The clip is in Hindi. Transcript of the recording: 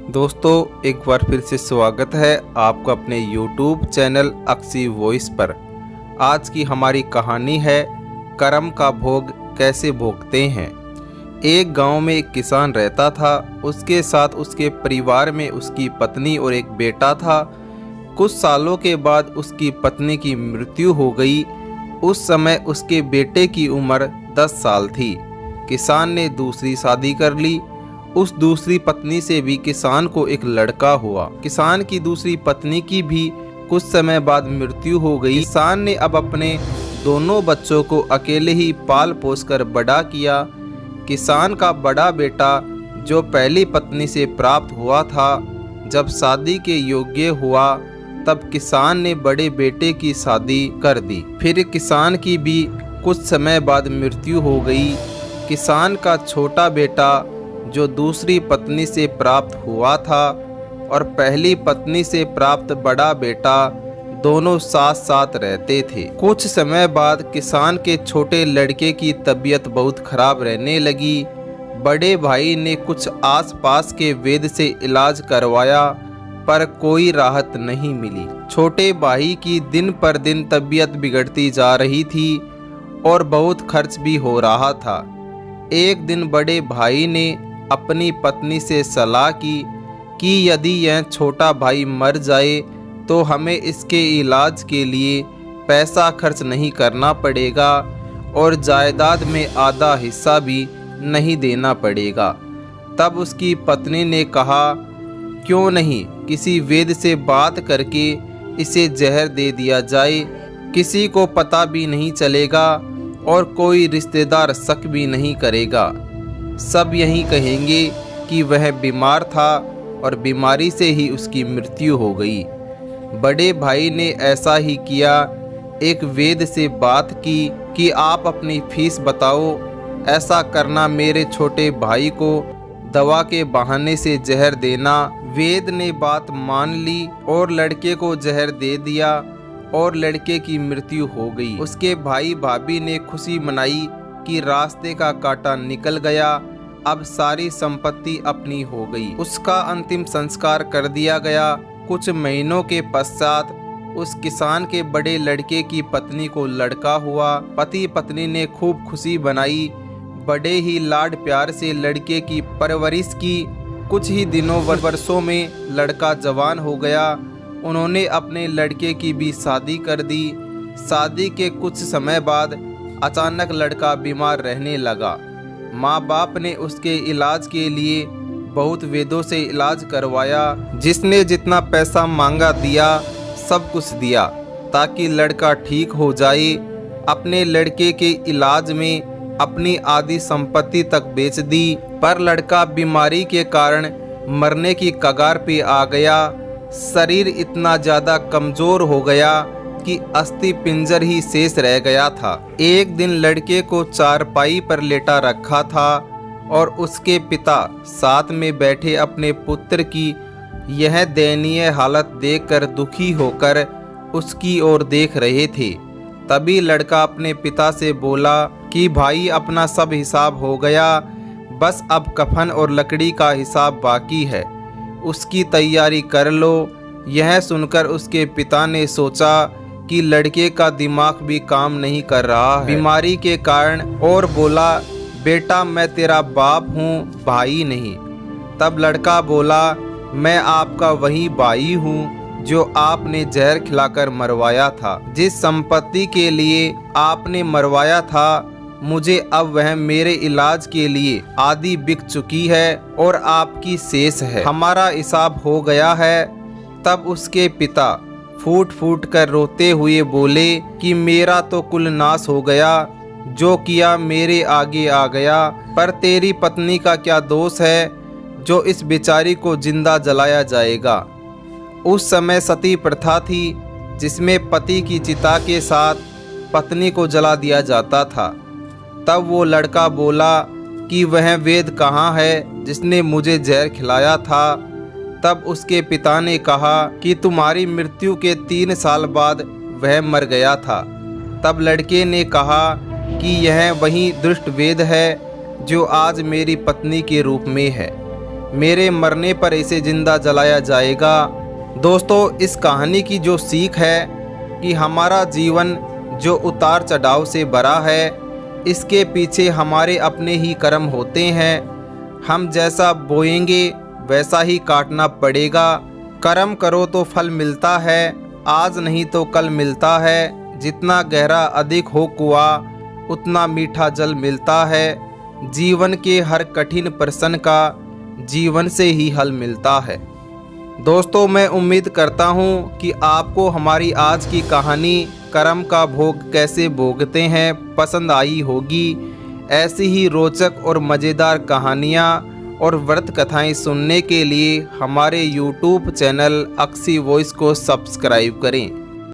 दोस्तों, एक बार फिर से स्वागत है आपका अपने YouTube चैनल अक्सी वॉइस पर। आज की हमारी कहानी है कर्म का भोग कैसे भोगते हैं। एक गांव में एक किसान रहता था। उसके साथ उसके परिवार में उसकी पत्नी और एक बेटा था। कुछ सालों के बाद उसकी पत्नी की मृत्यु हो गई। उस समय उसके बेटे की उम्र 10 साल थी। किसान ने दूसरी शादी कर ली। उस दूसरी पत्नी से भी किसान को एक लड़का हुआ। किसान की दूसरी पत्नी की भी कुछ समय बाद मृत्यु हो गई। किसान ने अब अपने दोनों बच्चों को अकेले ही पाल पोस कर बड़ा किया। किसान का बड़ा बेटा जो पहली पत्नी से प्राप्त हुआ था, जब शादी के योग्य हुआ तब किसान ने बड़े बेटे की शादी कर दी। फिर किसान की भी कुछ समय बाद मृत्यु हो गई। किसान का छोटा बेटा जो दूसरी पत्नी से प्राप्त हुआ था और पहली पत्नी से प्राप्त बड़ा बेटा दोनों साथ साथ रहते थे। कुछ समय बाद किसान के छोटे लड़के की तबीयत बहुत खराब रहने लगी। बड़े भाई ने कुछ आसपास के वैद्य से इलाज करवाया पर कोई राहत नहीं मिली। छोटे भाई की दिन पर दिन तबीयत बिगड़ती जा रही थी और बहुत खर्च भी हो रहा था। एक दिन बड़े भाई ने अपनी पत्नी से सलाह की कि यदि यह छोटा भाई मर जाए तो हमें इसके इलाज के लिए पैसा खर्च नहीं करना पड़ेगा और जायदाद में आधा हिस्सा भी नहीं देना पड़ेगा। तब उसकी पत्नी ने कहा, क्यों नहीं किसी वैद्य से बात करके इसे जहर दे दिया जाए। किसी को पता भी नहीं चलेगा और कोई रिश्तेदार शक भी नहीं करेगा। सब यही कहेंगे कि वह बीमार था और बीमारी से ही उसकी मृत्यु हो गई। बड़े भाई ने ऐसा ही किया। एक वैद्य से बात की कि आप अपनी फीस बताओ, ऐसा करना मेरे छोटे भाई को दवा के बहाने से जहर देना। वैद्य ने बात मान ली और लड़के को जहर दे दिया और लड़के की मृत्यु हो गई। उसके भाई भाभी ने खुशी मनाई कि रास्ते का कांटा निकल गया, अब सारी संपत्ति अपनी हो गई। उसका अंतिम संस्कार कर दिया गया। कुछ महीनों के पश्चात उस किसान के बड़े लड़के की पत्नी को लड़का हुआ। पति पत्नी ने खूब खुशी बनाई। बड़े ही लाड प्यार से लड़के की परवरिश की। कुछ ही दिनों वर्षों में लड़का जवान हो गया। उन्होंने अपने लड़के की भी शादी कर दी। शादी के कुछ समय बाद अचानक लड़का बीमार रहने लगा। माँ बाप ने उसके इलाज के लिए बहुत वैद्यों से इलाज करवाया। जिसने जितना पैसा मांगा दिया, सब कुछ दिया ताकि लड़का ठीक हो जाए। अपने लड़के के इलाज में अपनी आधी संपत्ति तक बेच दी, पर लड़का बीमारी के कारण मरने की कगार पे आ गया। शरीर इतना ज़्यादा कमज़ोर हो गया कि अस्थि पिंजर ही शेष रह गया था। एक दिन लड़के को चारपाई पर लेटा रखा था और उसके पिता साथ में बैठे अपने पुत्र की यह दयनीय हालत देखकर दुखी होकर उसकी ओर देख रहे थे। तभी लड़का अपने पिता से बोला कि भाई, अपना सब हिसाब हो गया, बस अब कफन और लकड़ी का हिसाब बाकी है, उसकी तैयारी कर लो। यह सुनकर उसके पिता ने सोचा कि लड़के का दिमाग भी काम नहीं कर रहा है बीमारी के कारण, और बोला, बेटा मैं तेरा बाप हूँ, भाई नहीं। तब लड़का बोला, मैं आपका वही भाई हूँ जो आपने जहर खिलाकर मरवाया था। जिस संपत्ति के लिए आपने मरवाया था, मुझे अब वह मेरे इलाज के लिए आधी बिक चुकी है और आपकी शेष है। हमारा हिसाब हो गया है। तब उसके पिता फूट फूट कर रोते हुए बोले कि मेरा तो कुल नाश हो गया, जो किया मेरे आगे आ गया, पर तेरी पत्नी का क्या दोष है जो इस बेचारी को जिंदा जलाया जाएगा। उस समय सती प्रथा थी जिसमें पति की चिता के साथ पत्नी को जला दिया जाता था। तब वो लड़का बोला कि वह वैद्य कहाँ है जिसने मुझे जहर खिलाया था। तब उसके पिता ने कहा कि तुम्हारी मृत्यु के 3 साल बाद वह मर गया था। तब लड़के ने कहा कि यह वही दुष्ट वैद्य है जो आज मेरी पत्नी के रूप में है। मेरे मरने पर इसे जिंदा जलाया जाएगा। दोस्तों, इस कहानी की जो सीख है कि हमारा जीवन जो उतार चढ़ाव से भरा है, इसके पीछे हमारे अपने ही कर्म होते हैं। हम जैसा बोएंगे वैसा ही काटना पड़ेगा। कर्म करो तो फल मिलता है, आज नहीं तो कल मिलता है। जितना गहरा अधिक हो कुआं, उतना मीठा जल मिलता है। जीवन के हर कठिन प्रश्न का जीवन से ही हल मिलता है। दोस्तों, मैं उम्मीद करता हूँ कि आपको हमारी आज की कहानी कर्म का भोग कैसे भोगते हैं पसंद आई होगी। ऐसी ही रोचक और मज़ेदार कहानियाँ और व्रत कथाएं सुनने के लिए हमारे YouTube चैनल अक्सी वॉइस को सब्सक्राइब करें।